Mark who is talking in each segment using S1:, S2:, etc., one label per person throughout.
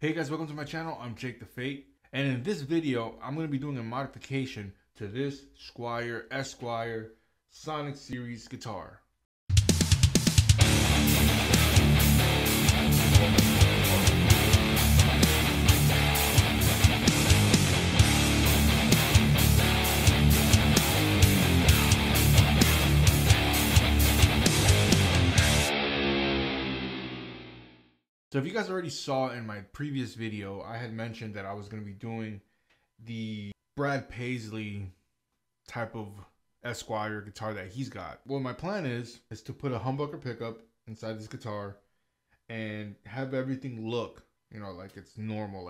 S1: Hey guys, welcome to my channel. I'm Jake the Fate, and in this video I'm going to be doing a modification to this Squier Esquire Sonic Series guitar. So if you guys already saw in my previous video, I had mentioned that I was going to be doing the Brad Paisley type of Esquire guitar that he's got. Well, my plan is to put a humbucker pickup inside this guitar and have everything look, like it's normal,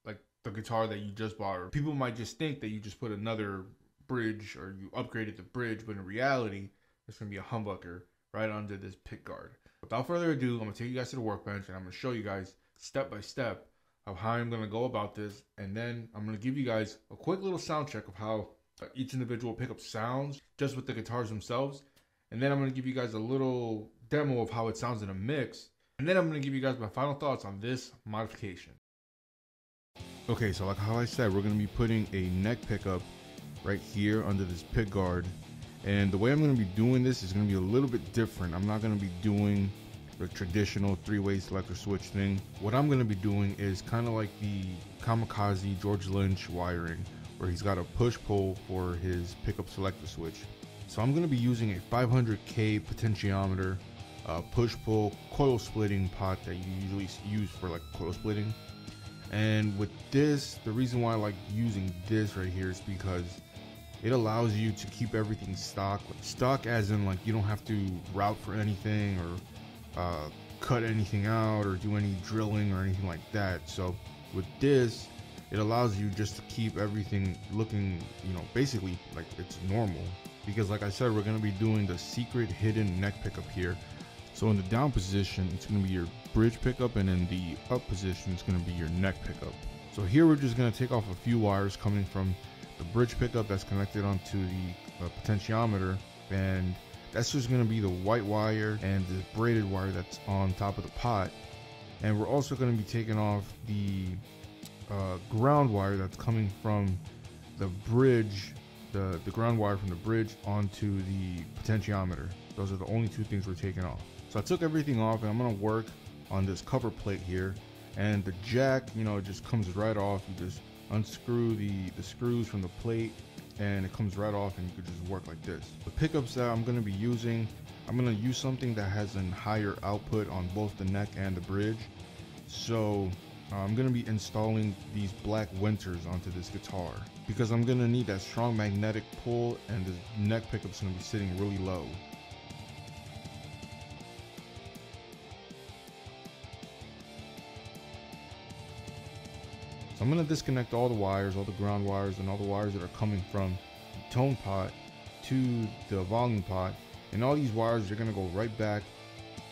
S1: like the guitar that you just bought. Or people might just think that you just put another bridge or you upgraded the bridge, but in reality, there's going to be a humbucker right under this pick guard. Without further ado, I'm going to take you guys to the workbench and I'm going to show you guys step by step of how I'm going to go about this. And then I'm going to give you guys a quick little sound check of how each individual pickup sounds just with the guitars themselves. And then I'm going to give you guys a little demo of how it sounds in a mix. And then I'm going to give you guys my final thoughts on this modification. Okay, so like how I said, we're going to be putting a neck pickup right here under this pick guard. And the way I'm going to be doing this is going to be a little bit different. I'm not going to be doing the traditional three-way selector switch thing. What I'm going to be doing is kind of like the Kamikaze George Lynch wiring, where he's got a push-pull for his pickup selector switch. So I'm going to be using a 500K potentiometer push-pull coil splitting pot that you usually use for like coil splitting. And with this, the reason why I like using this right here is because it allows you to keep everything stock as in like you don't have to route for anything or cut anything out or do any drilling or anything like that. So with this, it allows you just to keep everything looking, basically like it's normal. Because like I said, we're going to be doing the secret hidden neck pickup here. So in the down position, it's going to be your bridge pickup, and in the up position, it's going to be your neck pickup. So here we're just going to take off a few wires coming from the bridge pickup that's connected onto the potentiometer, and that's just going to be the white wire and the braided wire that's on top of the pot. And we're also going to be taking off the ground wire that's coming from the bridge, the ground wire from the bridge onto the potentiometer. Those are the only two things we're taking off. So I took everything off, and I'm going to work on this cover plate here. And the jack, it just comes right off. You just unscrew the screws from the plate and it comes right off, and you could just work like this. The pickups that I'm going to be using, I'm going to use something that has a higher output on both the neck and the bridge. So I'm going to be installing these black winters onto this guitar because I'm going to need that strong magnetic pull, and the neck pickup's going to be sitting really low. So I'm going to disconnect all the wires, all the ground wires, and all the wires that are coming from the tone pot to the volume pot. And all these wires are going to go right back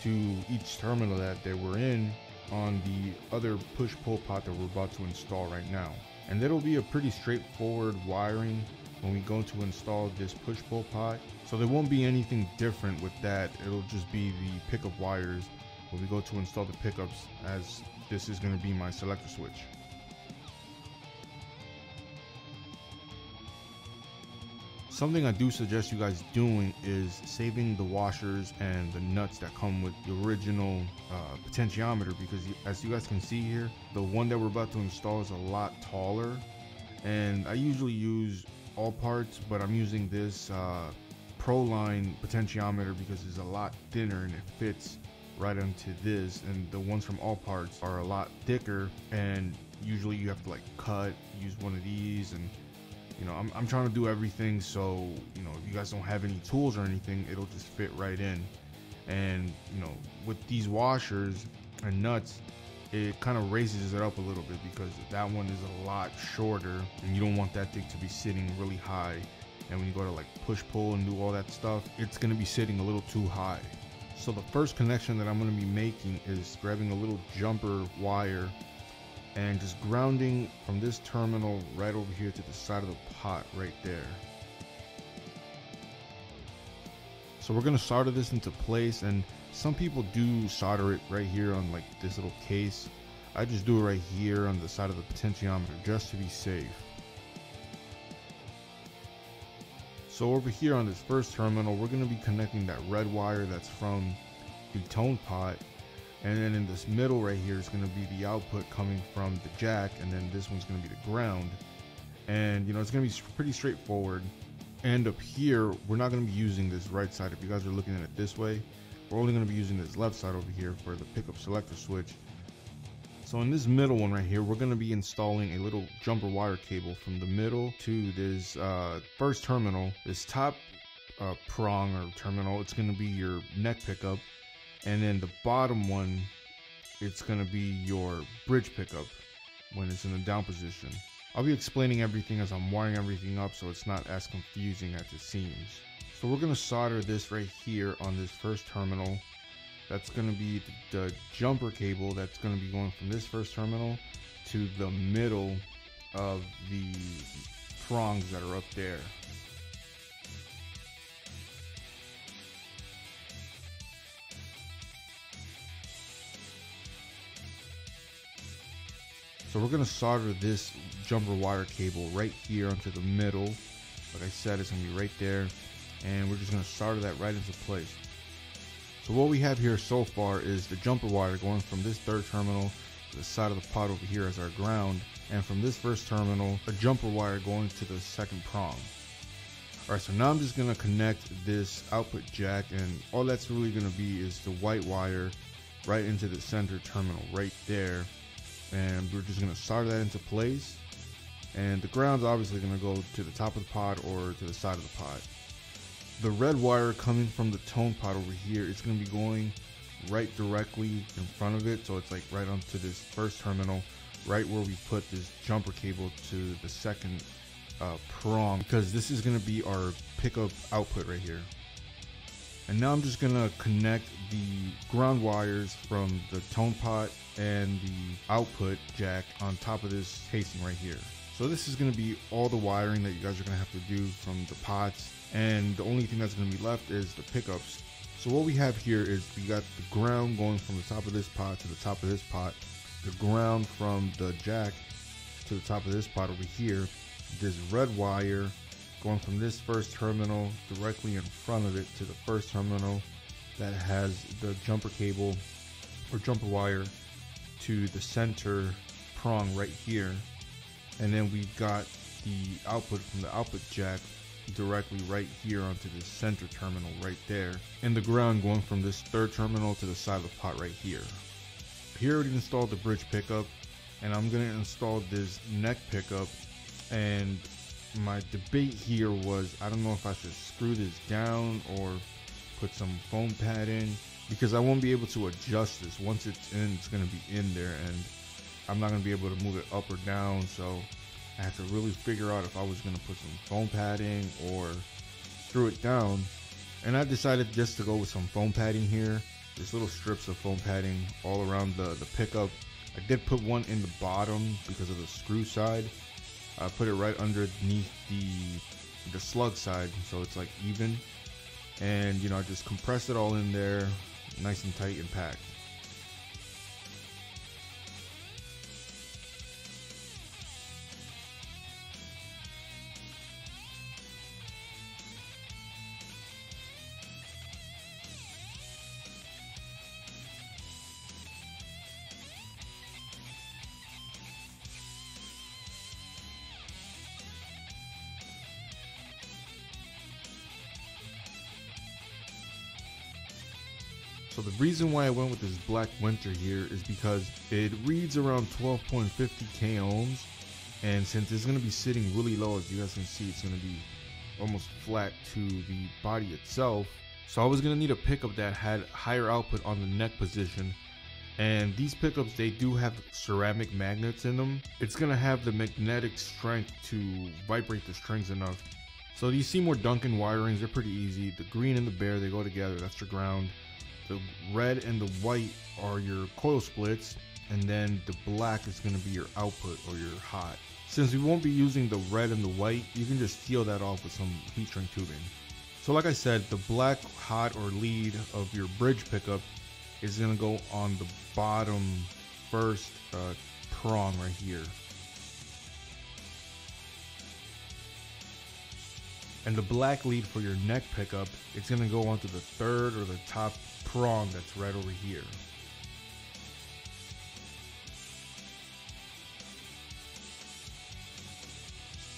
S1: to each terminal that they were in on the other push-pull pot that we're about to install right now. And that'll be a pretty straightforward wiring when we go to install this push-pull pot. So there won't be anything different with that. It'll just be the pickup wires when we go to install the pickups, as this is going to be my selector switch. Something I do suggest you guys doing is saving the washers and the nuts that come with the original potentiometer, because as you guys can see here, the one that we're about to install is a lot taller, and I usually use all parts, but I'm using this Proline potentiometer because it's a lot thinner and it fits right into this, and the ones from all parts are a lot thicker, and usually you have to like use one of these, and I'm trying to do everything so, if you guys don't have any tools or anything, it'll just fit right in. And, with these washers and nuts, it kind of raises it up a little bit because that one is a lot shorter, and you don't want that thing to be sitting really high. And when you go to like push pull and do all that stuff, it's going to be sitting a little too high. So the first connection that I'm going to be making is grabbing a little jumper wire and just grounding from this terminal right over here to the side of the pot right there. So we're going to solder this into place, and some people do solder it right here on like this little case. I just do it right here on the side of the potentiometer just to be safe. So over here on this first terminal, we're going to be connecting that red wire that's from the tone pot. And then in this middle right here is going to be the output coming from the jack, and then this one's going to be the ground. And you know, it's going to be pretty straightforward. And up here, we're not going to be using this right side. If you guys are looking at it this way, we're only going to be using this left side over here for the pickup selector switch. So in this middle one right here, we're going to be installing a little jumper wire cable from the middle to this first terminal. This top prong or terminal, it's going to be your neck pickup. And then the bottom one, it's going to be your bridge pickup when it's in the down position. I'll be explaining everything as I'm wiring everything up so it's not as confusing as it seems. So we're going to solder this right here on this first terminal. That's going to be the jumper cable that's going to be going from this first terminal to the middle of the prongs that are up there. So we're going to solder this jumper wire cable right here onto the middle. Like I said, it's going to be right there. And we're just going to solder that right into place. So what we have here so far is the jumper wire going from this third terminal to the side of the pot over here as our ground. And from this first terminal, a jumper wire going to the second prong. Alright, so now I'm just going to connect this output jack, and all that's really going to be is the white wire right into the center terminal right there. And we're just going to solder that into place, and the ground's obviously going to go to the top of the pot or to the side of the pot. The red wire coming from the tone pot over here, it's going to be going right directly in front of it, so it's like right onto this first terminal, right where we put this jumper cable to the second prong, because this is going to be our pickup output right here. And now I'm just going to connect the ground wires from the tone pot and the output jack on top of this casing right here. So this is going to be all the wiring that you guys are going to have to do from the pots, and the only thing that's going to be left is the pickups. So what we have here is we got the ground going from the top of this pot to the top of this pot, the ground from the jack to the top of this pot over here, this red wire going from this first terminal directly in front of it to the first terminal that has the jumper cable or jumper wire to the center prong right here. And then we've got the output from the output jack directly right here onto the center terminal right there, and the ground going from this third terminal to the side of the pot right here. Here I already installed the bridge pickup, and I'm going to install this neck pickup. And my debate here was, I don't know if I should screw this down or put some foam pad in, because I won't be able to adjust this. Once it's in, it's going to be in there, and I'm not going to be able to move it up or down. So I had to really figure out if I was going to put some foam padding or screw it down. And I decided just to go with some foam padding here. There's little strips of foam padding all around the pickup. I did put one in the bottom because of the screw side. I put it right underneath the slug side, so it's like even. And you know, I just compressed it all in there, nice and tight and packed. So the reason why I went with this black winter here is because it reads around 12.50 k ohms, and since it's going to be sitting really low, as you guys can see, it's going to be almost flat to the body itself. So I was going to need a pickup that had higher output on the neck position, and these pickups, they do have ceramic magnets in them. It's going to have the magnetic strength to vibrate the strings enough. So these Seymour Duncan wirings, they're pretty easy. The green and the bare, they go together, that's your ground. The red and the white are your coil splits, and then the black is going to be your output or your hot. Since we won't be using the red and the white, you can just seal that off with some heat shrink tubing. So like I said, the black hot or lead of your bridge pickup is going to go on the bottom first prong right here. And the black lead for your neck pickup, it's going to go onto the third or the top prong that's right over here.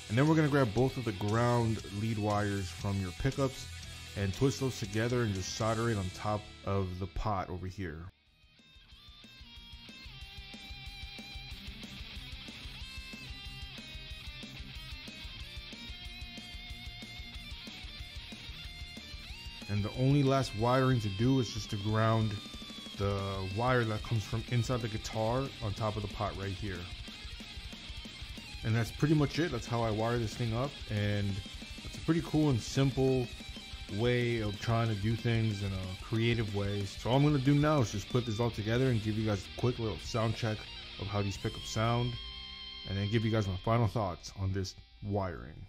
S1: And then we're going to grab both of the ground lead wires from your pickups and twist those together and just solder it on top of the pot over here. And the only last wiring to do is just to ground the wire that comes from inside the guitar on top of the pot right here. And that's pretty much it. That's how I wire this thing up, and it's a pretty cool and simple way of trying to do things in a creative way. So all I'm going to do now is just put this all together and give you guys a quick little sound check of how these pickups sound, and then give you guys my final thoughts on this wiring.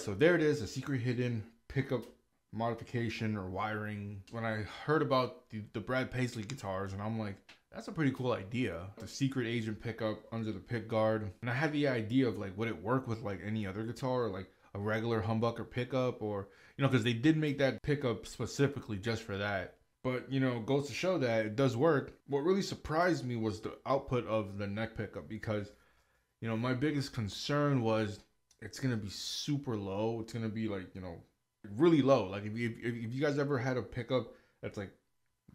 S1: so there it is, a secret hidden pickup modification or wiring. When I heard about the Brad Paisley guitars, and I'm like, that's a pretty cool idea. The secret agent pickup under the pick guard. And I had the idea of like, would it work with like any other guitar, or like a regular humbucker pickup, or, you know, because they did make that pickup specifically just for that. But, you know, goes to show that it does work. What really surprised me was the output of the neck pickup, because, you know, my biggest concern was it's going to be super low. It's going to be like, you know, really low. Like if you guys ever had a pickup that's like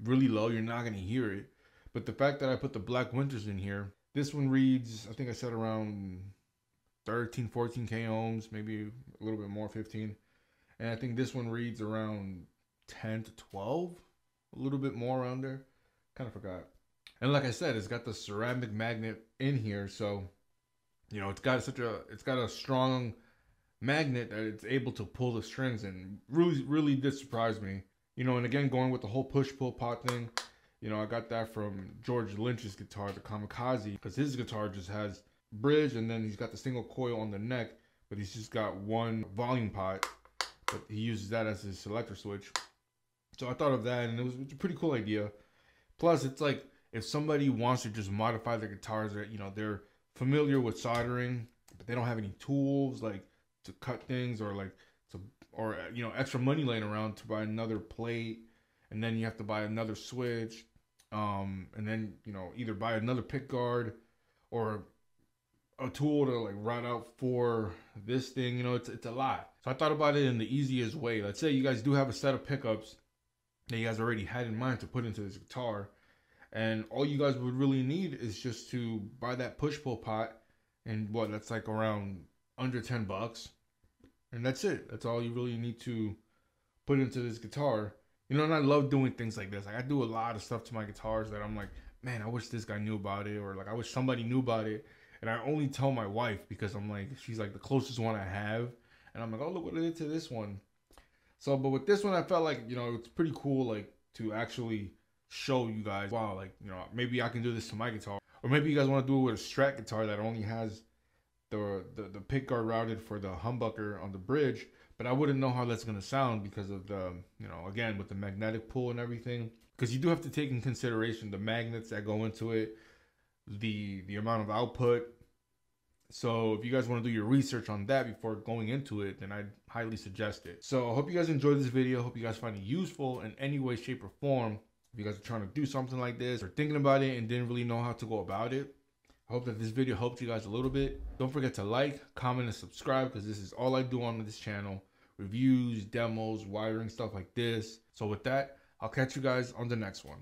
S1: really low, you're not going to hear it. But the fact that I put the Black Winters in here, this one reads, I think I said around 13, 14K ohms, maybe a little bit more, 15. And I think this one reads around 10 to 12, a little bit more around there. Kind of forgot. And like I said, it's got the ceramic magnet in here. So, you know, it's got a strong magnet that it's able to pull the strings, and really did surprise me. You know, and again, going with the whole push-pull pot thing, you know, I got that from George Lynch's guitar, the Kamikaze, because his guitar just has bridge, and then he's got the single coil on the neck, but he's just got one volume pot, but he uses that as his selector switch. So I thought of that, and it was a pretty cool idea. Plus, it's like, if somebody wants to just modify their guitars, that, you know, they're familiar with soldering, but they don't have any tools like to cut things, or like to, or, you know, extra money laying around to buy another plate, and then you have to buy another switch, and then, you know, either buy another pick guard or a tool to like route out for this thing. You know, it's a lot. So I thought about it in the easiest way. Let's say you guys do have a set of pickups that you guys already had in mind to put into this guitar, and all you guys would really need is just to buy that push-pull pot, and what, that's like around under 10 bucks, and that's it. That's all you really need to put into this guitar. You know, and I love doing things like this. Like, I do a lot of stuff to my guitars that I'm like, man, I wish this guy knew about it, or like, I wish somebody knew about it. And I only tell my wife, because I'm like, she's like the closest one I have, and I'm like, oh, look what I did to this one. So, but with this one, I felt like, you know, it's pretty cool, like, to actually show you guys, wow, like, you know, maybe I can do this to my guitar. Or maybe you guys want to do it with a Strat guitar that only has the pick guard routed for the humbucker on the bridge, but I wouldn't know how that's going to sound because of the, you know, again, with the magnetic pull and everything. Because you do have to take in consideration the magnets that go into it, the amount of output. So if you guys want to do your research on that before going into it, then I'd highly suggest it. So I hope you guys enjoyed this video. I hope you guys find it useful in any way, shape, or form. If you guys are trying to do something like this, or thinking about it and didn't really know how to go about it, I hope that this video helped you guys a little bit. Don't forget to like, comment, and subscribe, because this is all I do on this channel. Reviews, demos, wiring, stuff like this. So with that, I'll catch you guys on the next one.